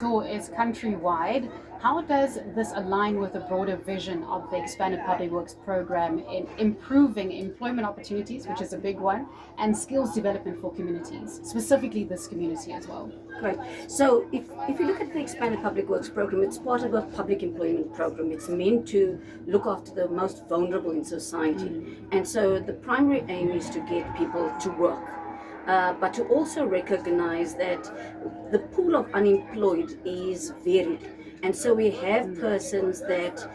Is countrywide. How does this align with the broader vision of the Expanded Public Works program in improving employment opportunities, which is a big one, and skills development for communities, specifically this community as well? Right. So if you look at the Expanded Public Works program, it's part of a public employment program. It's meant to look after the most vulnerable in society. And so the primary aim is to get people to work. But to also recognize that the pool of unemployed is varied. And so we have persons that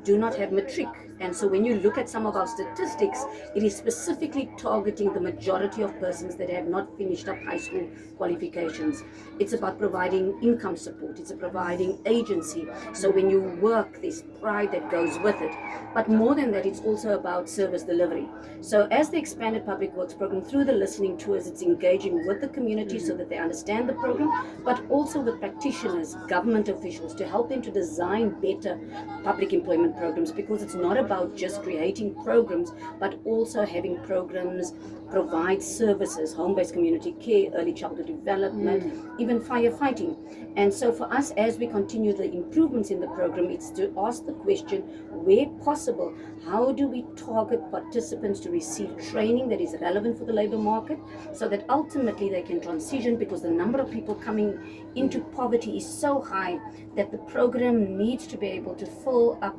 do not have matric. And so when you look at some of our statistics, it is specifically targeting the majority of persons that have not finished up high school qualifications. It's about providing income support. It's providing agency. So when you work, there's pride that goes with it. But more than that, it's also about service delivery. So as the Expanded Public Works program, through the listening tours, it's engaging with the community so that they understand the program, but also with practitioners, government officials, to help them to design better public employment programs, because it's not about just creating programs, but also having programs provide services, home-based community care, early childhood development, even firefighting. And so for us, as we continue the improvements in the program, it's to ask the question, where possible, how do we target participants to receive training that is relevant for the labor market, so that ultimately they can transition, because the number of people coming into poverty is so high that the program needs to be able to fill up,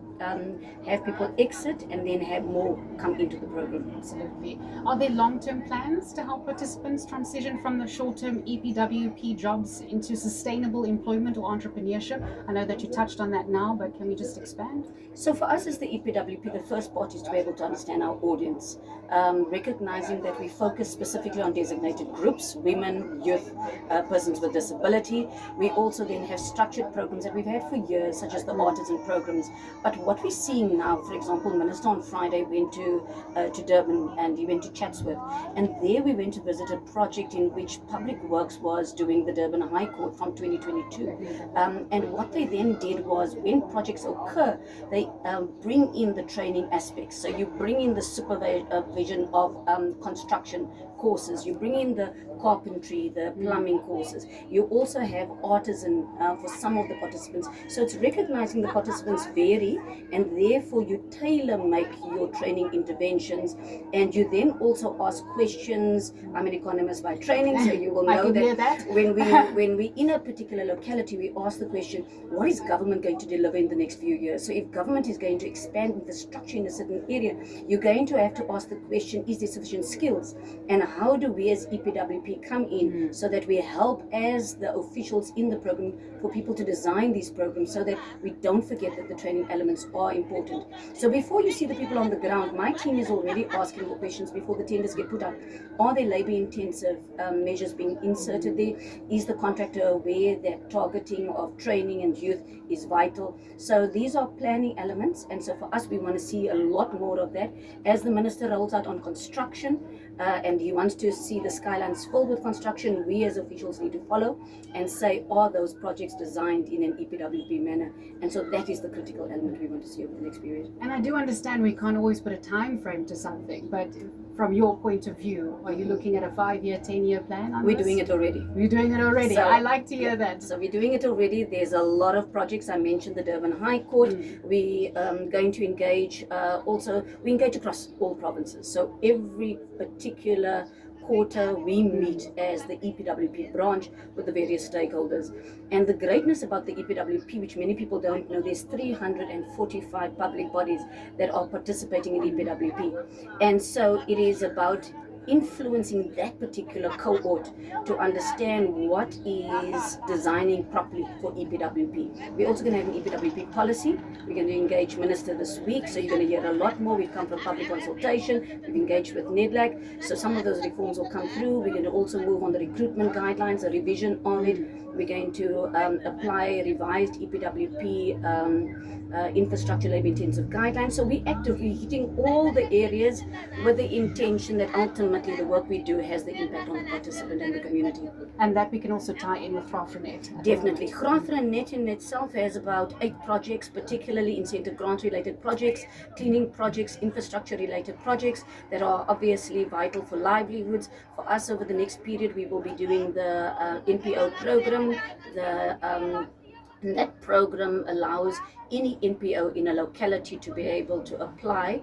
have people exit, and then have more come into the program. Absolutely. Are there long-term plans to help participants transition from the short-term EPWP jobs into sustainable employment or entrepreneurship? I know that you touched on that now, but can we just expand? So for us as the EPWP, the first part is to be able to understand our audience, recognizing that we focus specifically on designated groups, women, youth, persons with disability. We also then have structured programs that we've had for years, such as the artisan programs. But what we're seeing now, for example, Minister on Friday went to Durban, and he went to Chatsworth, and there we went to visit a project in which Public Works was doing the Durban High Court from 2022. And what they then did was, when projects occur, they bring in the training aspects. So you bring in the supervision of construction courses, you bring in the carpentry, the plumbing courses. You also have artisan for some of the participants. So it's recognizing the participants vary, and therefore you tailor make your training interventions, and you then also ask questions. I'm an economist by training, so you will know that when we in a particular locality, we ask the question, what is government going to deliver in the next few years? So if government is going to expand infrastructure in a certain area, you're going to have to ask the question, is there sufficient skills? And how do we as EPWP come in so that we help as the officials in the program for people to design these programs, so that we don't forget that the training elements are important. So before you see the people on the ground, my team is already asking the questions before the tenders get put up. Are there labor intensive measures being inserted there? Is the contractor aware that targeting of training and youth is vital? So these are planning elements, and so for us, we want to see a lot more of that as the minister rolls out on construction, and he wants to see the skylines filled with construction. We as officials need to follow and say, are those projects designed in an EPWP manner? And so that is the critical element we want to see over the next period. And I do understand we can't always put a time frame to something, but from your point of view, are you looking at a 5-year, 10-year plan on We're this? doing it already. We're doing it already. So, I like to hear that. So we're doing it already. There's a lot of projects. I mentioned the Durban High Court. We going to engage we engage across all provinces. So every particular quarter we meet as the EPWP branch with the various stakeholders. And the greatness about the EPWP, which many people don't know, there's 345 public bodies that are participating in EPWP. And so it is about influencing that particular cohort to understand what is designing properly for EPWP. We're also going to have an EPWP policy. We're going to engage Minister this week, so you're going to hear a lot more. We've come from public consultation. We've engaged with NEDLAC, so some of those reforms will come through. We're going to also move on the recruitment guidelines, a revision of it. We're going to apply revised EPWP infrastructure labor intensive guidelines. So we're actively hitting all the areas with the intention that ultimately ultimately the work we do has the impact on the participant and the community. And that we can also tie in with Grafrenet. Definitely. Grafrenet in itself has about 8 projects, particularly incentive grant related projects, cleaning projects, infrastructure related projects that are obviously vital for livelihoods. For us over the next period, we will be doing the NPO program. That program allows any NPO in a locality to be able to apply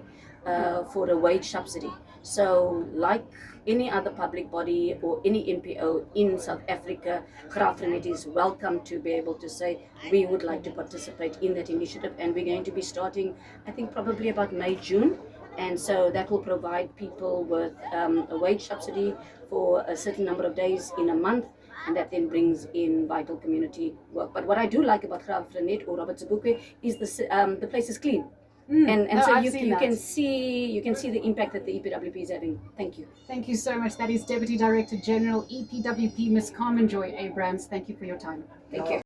for a wage subsidy. So, like any other public body or any NPO in South Africa, Grafrenet is welcome to be able to say we would like to participate in that initiative, and we're going to be starting, I think, probably about May, June. And so that will provide people with a wage subsidy for a certain number of days in a month, and that then brings in vital community work. But what I do like about Grafrenet or Robert Sobukwe is the place is clean. And No, so I've you seen that. can see the impact that the EPWP is having. Thank you. Thank you so much. That is Deputy Director General EPWP, Ms. Carmen Joy Abrams. Thank you for your time. Thank you.